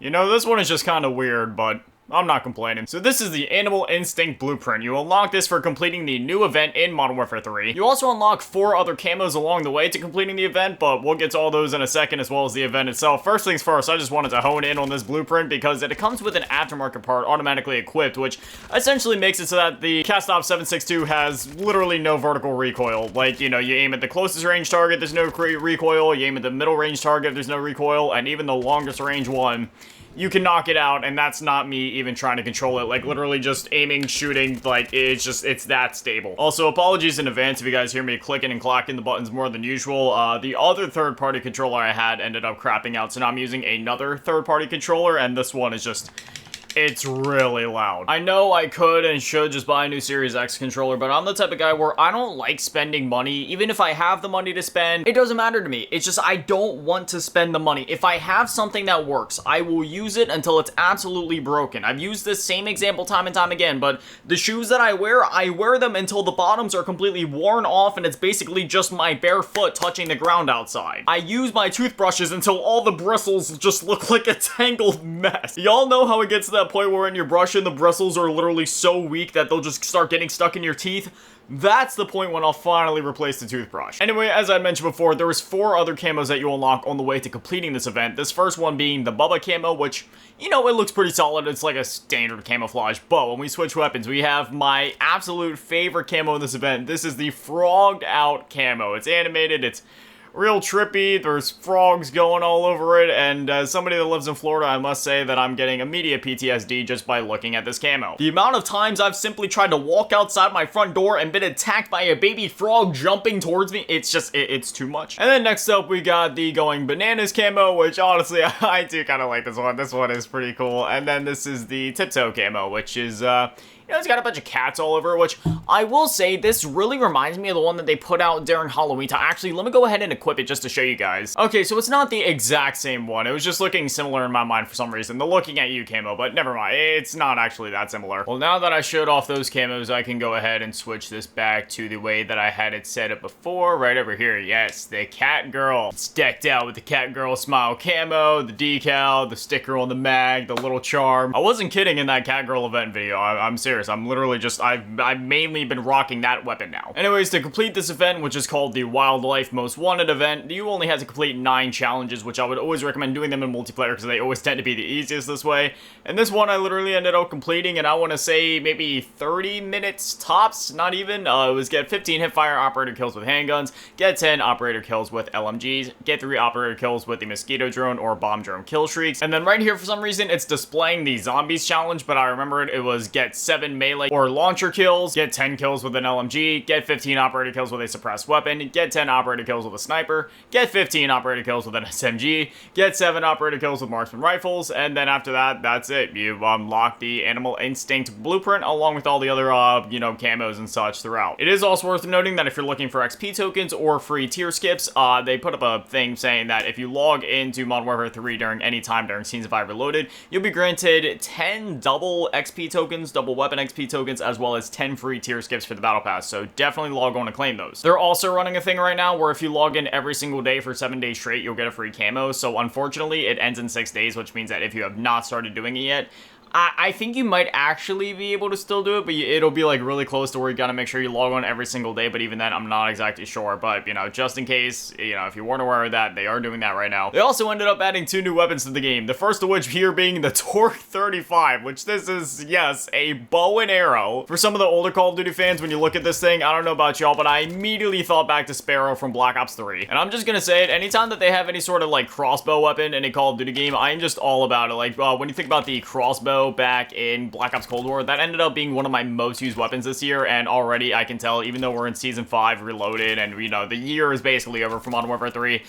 You know, this one is just kind of weird, but I'm not complaining. So this is the Animal Instinct Blueprint. You unlock this for completing the new event in Modern Warfare 3. You also unlock 4 other camos along the way to completing the event, but we'll get to all those in a second as well as the event itself. First things first, I just wanted to hone in on this blueprint because it comes with an aftermarket part automatically equipped, which essentially makes it so that the Kastov 762 has literally no vertical recoil. Like, you know, you aim at the closest range target, there's no recoil, you aim at the middle range target, there's no recoil, and even the longest range one, you can knock it out, and that's not me even trying to control it. Like, literally just aiming, shooting, like, it's that stable. Also, apologies in advance if you guys hear me clicking and clacking the buttons more than usual. The other third-party controller I had ended up crapping out, so now I'm using another third-party controller, and this one is just... it's really loud. I know I could and should just buy a new Series X controller, but I'm the type of guy where I don't like spending money. Even if I have the money to spend, it doesn't matter to me. It's just I don't want to spend the money. If I have something that works, I will use it until it's absolutely broken. I've used this same example time and time again, but the shoes that I wear them until the bottoms are completely worn off and it's basically just my bare foot touching the ground outside. I use my toothbrushes until all the bristles just look like a tangled mess. Y'all know how it gets to that point where when you're brushing, the bristles are literally so weak that they'll just start getting stuck in your teeth? That's the point when I'll finally replace the toothbrush. Anyway, as I mentioned before, there was 4 other camos that you unlock on the way to completing this event. This first one being the Bubba camo, which, you know, it looks pretty solid. It's like a standard camouflage. But when we switch weapons, we have my absolute favorite camo in this event. This is the Frogged Out camo. It's animated, it's real trippy, there's frogs going all over it, and as somebody that lives in Florida, I must say that I'm getting immediate PTSD just by looking at this camo. The amount of times I've simply tried to walk outside my front door and been attacked by a baby frog jumping towards me, it's just, it's too much. And then next up, we got the Going Bananas camo, which honestly, I do kind of like this one. This one is pretty cool. And then this is the Tiptoe camo, which is, you know, it's got a bunch of cats all over, which I will say, this really reminds me of the one that they put out during Halloween time. Actually, let me go ahead and equip it just to show you guys. Okay, so it's not the exact same one. It was just looking similar in my mind for some reason. The Looking at You camo, but never mind. It's not actually that similar. Well, now that I showed off those camos, I can go ahead and switch this back to the way that I had it set up before. Right over here, yes, the Cat Girl. It's decked out with the Cat Girl smile camo, the decal, the sticker on the mag, the little charm. I wasn't kidding in that Cat Girl event video. I'm serious. I'm literally just, I've mainly been rocking that weapon now. Anyways, to complete this event, which is called the Wildlife Most Wanted event, you only have to complete 9 challenges, which I would always recommend doing them in multiplayer because they always tend to be the easiest this way. And this one I literally ended up completing, and I want to say maybe 30 minutes tops, not even. It was get 15 hipfire operator kills with handguns, get 10 operator kills with LMGs, get 3 operator kills with the mosquito drone or bomb drone kill streaks. And then right here, for some reason, it's displaying the zombies challenge, but I remembered it was get 7 melee or launcher kills, get 10 kills with an LMG, get 15 operator kills with a suppressed weapon, get 10 operator kills with a sniper, get 15 operator kills with an SMG, get 7 operator kills with marksman rifles, and then after that, that's it. You unlock the Animal Instinct blueprint along with all the other, you know, camos and such throughout. It is also worth noting that if you're looking for XP tokens or free tier skips, they put up a thing saying that if you log into Modern Warfare 3 during any time during Season 5 Reloaded, you'll be granted 10 double XP tokens, double weapon XP tokens, as well as 10 free tier skips for the battle pass, so definitely log on and claim those. They're also running a thing right now where if you log in every single day for 7 days straight, you'll get a free camo, so unfortunately it ends in 6 days, which means that if you have not started doing it yet, I think you might actually be able to still do it, but it'll be like really close to where you gotta make sure you log on every single day, but even then, I'm not exactly sure, but you know, just in case, you know, if you weren't aware of that, they are doing that right now. They also ended up adding 2 new weapons to the game, the first of which here being the Torque 35, which this is, yes, a bow and arrow. For some of the older Call of Duty fans, when you look at this thing, I don't know about y'all, but I immediately thought back to Sparrow from Black Ops 3, and I'm just gonna say it, anytime that they have any sort of like crossbow weapon in a Call of Duty game, I'm just all about it. Like, when you think about the crossbow back in Black Ops Cold War, that ended up being one of my most used weapons this year, and already I can tell, even though we're in Season 5 Reloaded, and you know, the year is basically over for Modern Warfare 3,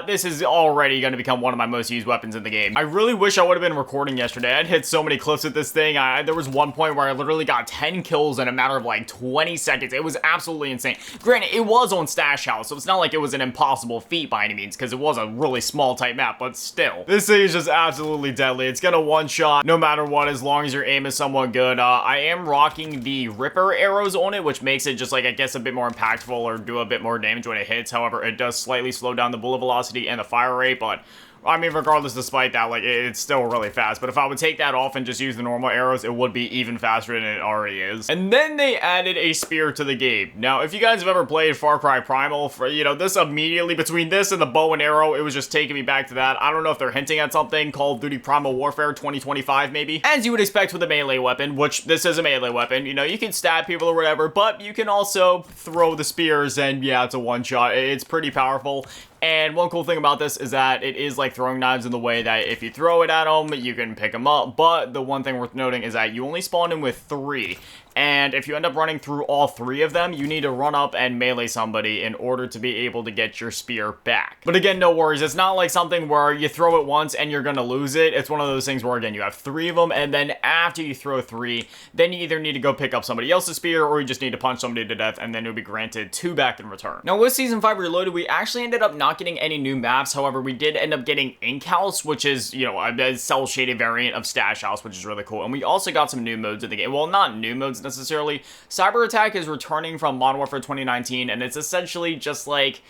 this is already going to become one of my most used weapons in the game. I really wish I would have been recording yesterday. I'd hit so many clips with this thing. There was one point where I literally got 10 kills in a matter of like 20 seconds. It was absolutely insane. Granted, it was on Stash House, so it's not like it was an impossible feat by any means, because it was a really small, tight map, but still. This thing is just absolutely deadly. It's gonna one-shot no matter what, as long as your aim is somewhat good. I am rocking the Ripper arrows on it, which makes it just like, I guess, a bit more impactful or do a bit more damage when it hits. However, it does slightly slow down the bullet velocity and the fire rate, but I mean, regardless, despite that, like, it's still really fast. But if I would take that off and just use the normal arrows, it would be even faster than it already is. And then they added a spear to the game. Now, if you guys have ever played Far Cry Primal, for, you know, this immediately, between this and the bow and arrow, it was just taking me back to that. I don't know if they're hinting at something, Call of Duty Primal Warfare 2025, maybe? As you would expect with a melee weapon, which this is a melee weapon, you know, you can stab people or whatever, but you can also throw the spears, and yeah, it's a one-shot. It's pretty powerful. And one cool thing about this is that it is like throwing knives in the way that if you throw it at them, you can pick them up. But the one thing worth noting is that you only spawn in with 3. And if you end up running through all 3 of them, you need to run up and melee somebody in order to be able to get your spear back. But again, no worries. It's not like something where you throw it once and you're gonna lose it. It's one of those things where, again, you have 3 of them, and then after you throw 3, then you either need to go pick up somebody else's spear, or you just need to punch somebody to death, and then you'll be granted 2 back in return. Now, with Season 5 Reloaded, we actually ended up not getting any new maps. However, we did end up getting Ink House, which is, you know, a cel-shaded variant of Stash House, which is really cool. And we also got some new modes in the game. Well, not new modes necessarily. Cyber Attack is returning from Modern Warfare 2019, and it's essentially just like,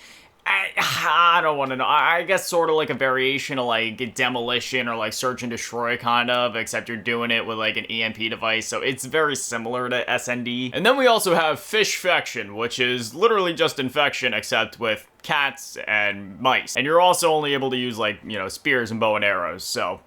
I don't want to know. I guess sort of like a variation of like Demolition or like Search and Destroy kind of, except you're doing it with like an EMP device, so it's very similar to SND. And then we also have Fishfection, which is literally just Infection except with cats and mice. And you're also only able to use like, you know, spears and bow and arrows, so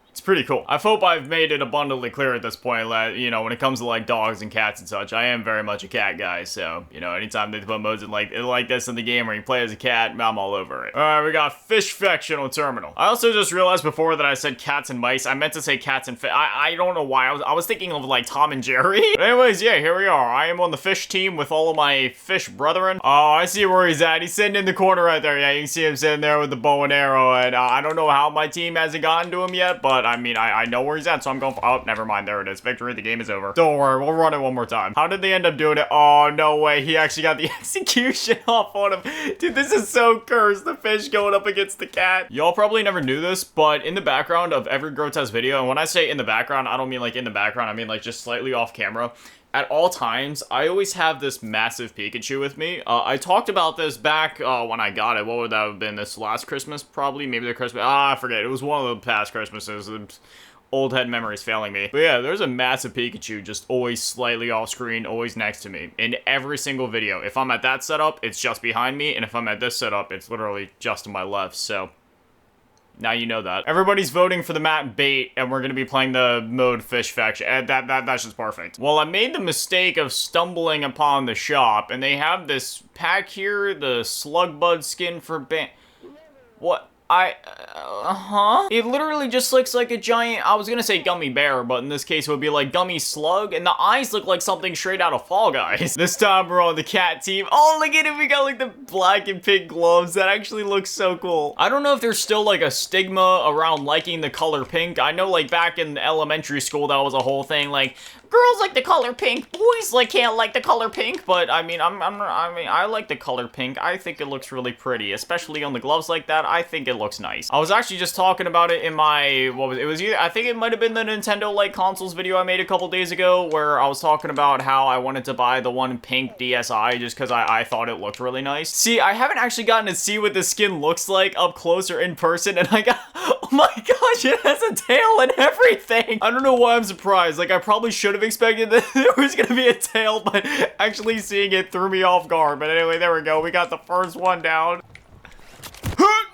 it's pretty cool. I hope I've made it abundantly clear at this point that, you know, when it comes to, like, dogs and cats and such, I am very much a cat guy, so, you know, anytime they put modes in like this in the game where you play as a cat, I'm all over it. Alright, we got Fishfection on Terminal. I also just realized before that I said cats and mice. I meant to say cats and fish. I don't know why. I was thinking of, like, Tom and Jerry. But anyways, yeah, here we are. I am on the fish team with all of my fish brethren. Oh, I see where he's at. He's sitting in the corner right there. Yeah, you can see him sitting there with the bow and arrow, and I don't know how my team hasn't gotten to him yet, but I mean, I know where he's at, so I'm going for, oh, never mind, there it is. Victory, the game is over. Don't worry, we'll run it one more time. How did they end up doing it? Oh, no way, he actually got the execution off on him. Dude, this is so cursed, the fish going up against the cat. Y'all probably never knew this, but in the background of every Grotesque video, and when I say in the background, I don't mean like in the background, I mean like just slightly off camera, at all times, I always have this massive Pikachu with me. I talked about this back when I got it. What would that have been? This last Christmas, probably? Maybe the Christmas... I forget. It was one of the past Christmases. Old head memories failing me. But yeah, there's a massive Pikachu just always slightly off screen, always next to me. In every single video. If I'm at that setup, it's just behind me. And if I'm at this setup, it's literally just to my left. So now you know that. Everybody's voting for the map Bait, and we're gonna be playing the mode Fishfection. And that's just perfect. Well, I made the mistake of stumbling upon the shop, and they have this pack here, the Slugbud skin for what? It literally just looks like a giant, I was gonna say gummy bear, but in this case it would be like gummy slug, and the eyes look like something straight out of Fall Guys. This time we're on the cat team. Oh, look at it, we got like the black and pink gloves. That actually looks so cool. I don't know if there's still like a stigma around liking the color pink. I know like back in elementary school that was a whole thing, like, girls like the color pink, boys like can't like the color pink, but I mean, I like the color pink. I think it looks really pretty, especially on the gloves like that. I think it looks nice. I was actually just talking about it in my, I think it might have been the Nintendo like consoles video I made a couple days ago, where I was talking about how I wanted to buy the one pink DSi just because I thought it looked really nice. See, I haven't actually gotten to see what the skin looks like up close or in person, and I got, oh my gosh, it has a tail and everything. I don't know why I'm surprised. Like, I probably should have expected that there was gonna be a tail, but actually seeing it threw me off guard. But anyway, there we go. We got the first one down.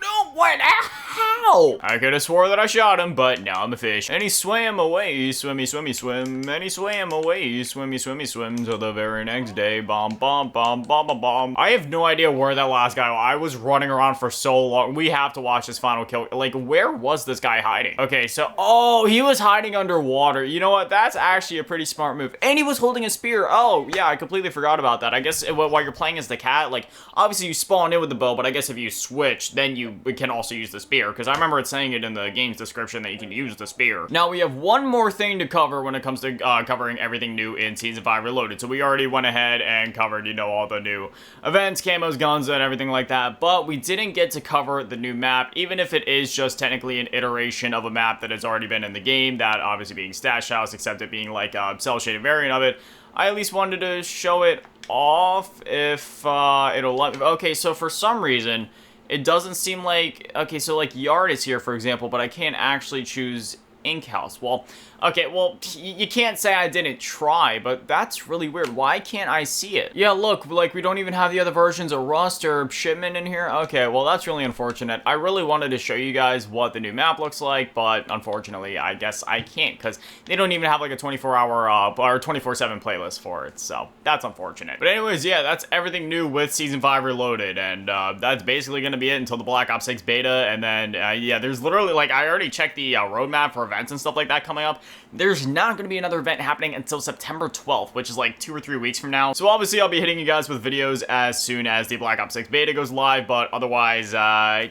No, what? How? I could have swore that I shot him, but now I'm a fish. And he swam away, swimmy, swimmy, swim. And he swam away, swimmy, swimmy, swim. Till the very next day, bomb, bomb, bomb, bomb, bomb, bomb. I have no idea where that last guy was. I was running around for so long. We have to watch this final kill. Like, where was this guy hiding? Okay, so, oh, he was hiding underwater. You know what? That's actually a pretty smart move. And he was holding a spear. Oh, yeah, I completely forgot about that. I guess while you're playing as the cat, like, obviously you spawn in with the bow, but I guess if you switch, then you can also use the spear, because I remember it saying it in the game's description that you can use the spear. Now, we have one more thing to cover when it comes to covering everything new in Season 5 Reloaded. So we already went ahead and covered, you know, all the new events, camos, guns, and everything like that, but we didn't get to cover the new map, even if it is just technically an iteration of a map that has already been in the game, that obviously being Stash House, except it being like a cel-shaded variant of it. I at least wanted to show it off if it'll let me. Okay, so for some reason, it doesn't seem like, okay, so like Yard is here, for example, but I can't actually choose Ink House. Well, okay, well, you can't say I didn't try, but that's really weird. Why can't I see it? Yeah, look, like, we don't even have the other versions of Rust or Shipment in here. Okay, well, that's really unfortunate. I really wanted to show you guys what the new map looks like, but unfortunately, I guess I can't, because they don't even have, like, a 24-hour, or 24/7 playlist for it, so that's unfortunate. But anyways, yeah, that's everything new with Season 5 Reloaded, and that's basically going to be it until the Black Ops 6 beta, and then, yeah, there's literally, like, I already checked the roadmap for events and stuff like that coming up. There's not going to be another event happening until September 12th, which is like 2 or 3 weeks from now. So obviously I'll be hitting you guys with videos as soon as the Black Ops 6 beta goes live, but otherwise, yeah,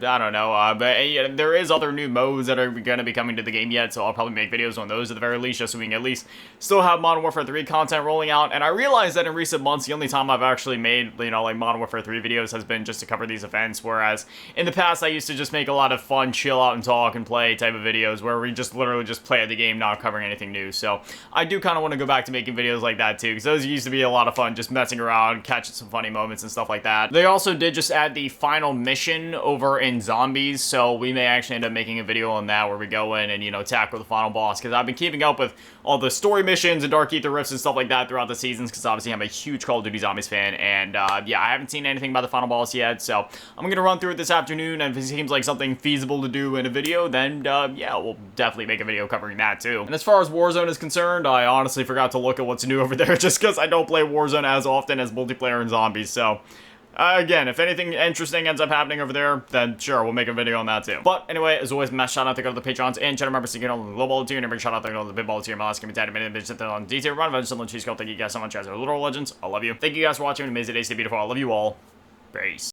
I don't know. But yeah, there is other new modes that are going to be coming to the game yet, so I'll probably make videos on those at the very least, just so we can at least still have Modern Warfare 3 content rolling out. And I realized that in recent months, the only time I've actually made, you know, like Modern Warfare 3 videos has been just to cover these events, whereas in the past I used to just make a lot of fun, chill out and talk and play type of videos where we just literally just play the game, not covering anything new. So I do kind of want to go back to making videos like that too, because those used to be a lot of fun, just messing around, catching some funny moments and stuff like that. They also did just add the final mission over in Zombies, so we may actually end up making a video on that where we go in and, you know, tackle the final boss, because I've been keeping up with all the story missions and Dark Aether Rifts and stuff like that throughout the seasons, because obviously I'm a huge Call of Duty Zombies fan, and yeah, I haven't seen anything about the final boss yet, so I'm gonna run through it this afternoon, and if it seems like something feasible to do in a video, then yeah, we'll definitely make a video covering that too. And as far as Warzone is concerned, I honestly forgot to look at what's new over there, just because I don't play Warzone as often as multiplayer and zombies, so again, if anything interesting ends up happening over there, then sure, we'll make a video on that too. But anyway, as always, mass shout out to go to the Patrons and channel members to get on the low ball tier, and a big shout out to go to the big ball tier. My last game is dead, minute, bitch, something on D tier, run, events, someone cheese code. Thank you guys so much, guys are literal legends. I love you. Thank you guys for watching. Amazing day, stay beautiful. I love you all. Peace.